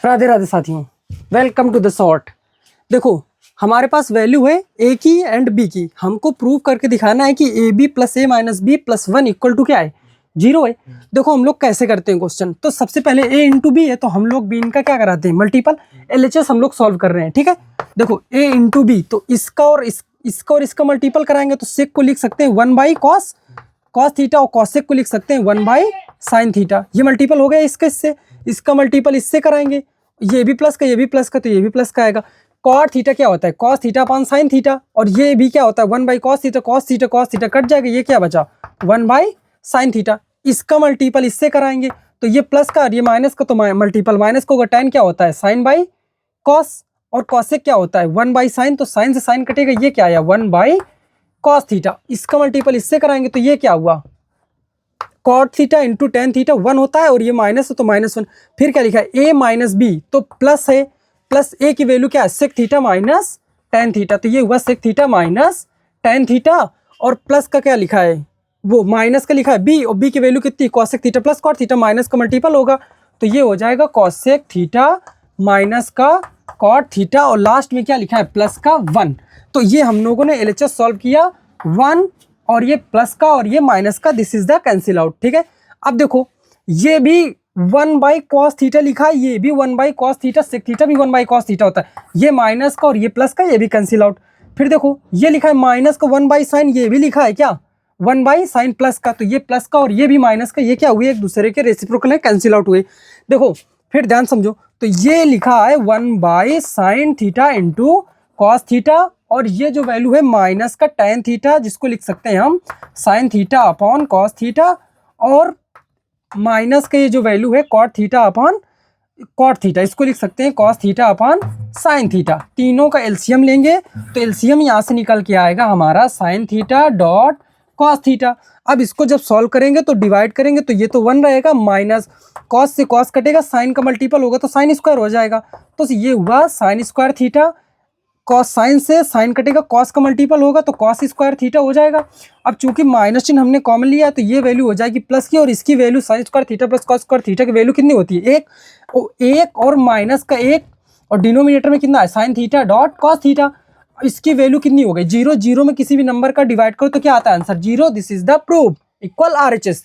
राधे राधे साथियों, welcome to the short. देखो हमारे पास वैल्यू है ए की एंड बी की। हमको प्रूव करके दिखाना है कि A B plus A minus B plus one equal to क्या है, जीरो है। देखो हम लोग कैसे करते हैं क्वेश्चन। तो सबसे पहले ए इंटू बी है तो हम लोग बी इनका क्या कराते हैं, मल्टीपल। एलएचएस हम लोग सॉल्व कर रहे हैं, ठीक है। देखो ए इंटू बी तो इसका और इसका मल्टीपल कराएंगे तो सेक को लिख सकते हैं वन बाई कॉस थीटा और कॉसेक को लिख सकते हैं वन बाई साइन थीटा। ये मल्टीपल हो गया इसका इससे, इसका मल्टीपल इससे कराएंगे। ये भी प्लस का, ये भी प्लस का, तो ये भी प्लस का आएगा। कॉट थीटा क्या होता है, cos theta upon sine theta. और ये भी क्या होता है, one by cos theta cut जाएगा, ये क्या बचा, वन बाई साइन थीटा। इसका मल्टीपल इससे कराएंगे तो ये प्लस का और ये माइनस का, तो मल्टीपल माइनस का होगा। tan क्या होता है, साइन बाई कॉस, और कॉसेक क्या होता है, वन बाई साइन, तो साइन से साइन कटेगा, ये क्या आया, वन बाई कॉस थीटा। इसका मल्टीपल इससे कराएंगे तो ये क्या हुआ, cot theta into tan theta, one होता है और ये माइनस है तो माइनस वन। फिर क्या लिखा है, ए माइनस बी तो प्लस है, प्लस ए की वैल्यू क्या है, sec theta minus tan theta, तो ये हुआ sec theta minus tan theta. और प्लस का क्या लिखा है, वो माइनस का लिखा है बी, और बी की वैल्यू कितनी, cosec theta plus cot theta, minus का मल्टीपल होगा तो ये हो जाएगा कॉसेक थीटा माइनस का कॉट थीटा, और लास्ट में क्या लिखा है, प्लस का वन। तो ये हम लोगों ने एलएचएस सॉल्व किया, वन और ये प्लस का और ये माइनस का, this is the cancel out, ठीक है। अब देखो ये भी वन बाई कॉस थीटा लिखा है, ये भी one by cos theta, sec theta भी वन बाई कॉस थीटा होता है। ये माइनस का और ये प्लस का, ये भी कैंसिल आउट। फिर देखो ये लिखा है माइनस का वन बाई साइन, ये भी लिखा है क्या, वन बाई साइन प्लस का, तो ये प्लस का और ये भी माइनस का, ये क्या हुए, एक दूसरे के रेसिप्रोकल है, कैंसिल आउट हुए। देखो फिर ध्यान समझो, तो ये लिखा है one by sine theta into cos theta, और ये जो वैल्यू है माइनस का tan थीटा, जिसको लिख सकते हैं हम sine theta upon cos theta, और माइनस का ये जो वैल्यू है cot theta upon cot theta, इसको लिख सकते हैं cos theta upon sine theta. तीनों का एलसीएम लेंगे तो एलसीएम यहाँ से निकल के आएगा हमारा sine theta dot cos theta. अब इसको जब सॉल्व करेंगे तो डिवाइड करेंगे तो ये तो वन रहेगा, माइनस कॉस से कॉस कटेगा, साइन का मल्टीपल होगा तो साइन स्क्वायर हो जाएगा, तो ये हुआ sine square theta. Cos sine से साइन कटेगा, कॉस का मल्टीपल होगा तो कॉस स्क्वायर थीटा हो जाएगा। अब चूंकि माइनस चिन्ह हमने कॉमन लिया है तो ये वैल्यू हो जाएगी प्लस की, और इसकी value sine square theta plus cos square theta की वैल्यू कितनी होती है, एक और माइनस का एक, और डिनोमिनेटर में कितना है, sine theta dot cos theta. इसकी वैल्यू कितनी हो गई, जीरो। जीरो में किसी भी नंबर का डिवाइड करो तो क्या आता है answer, zero. This is the proof, equal RHS।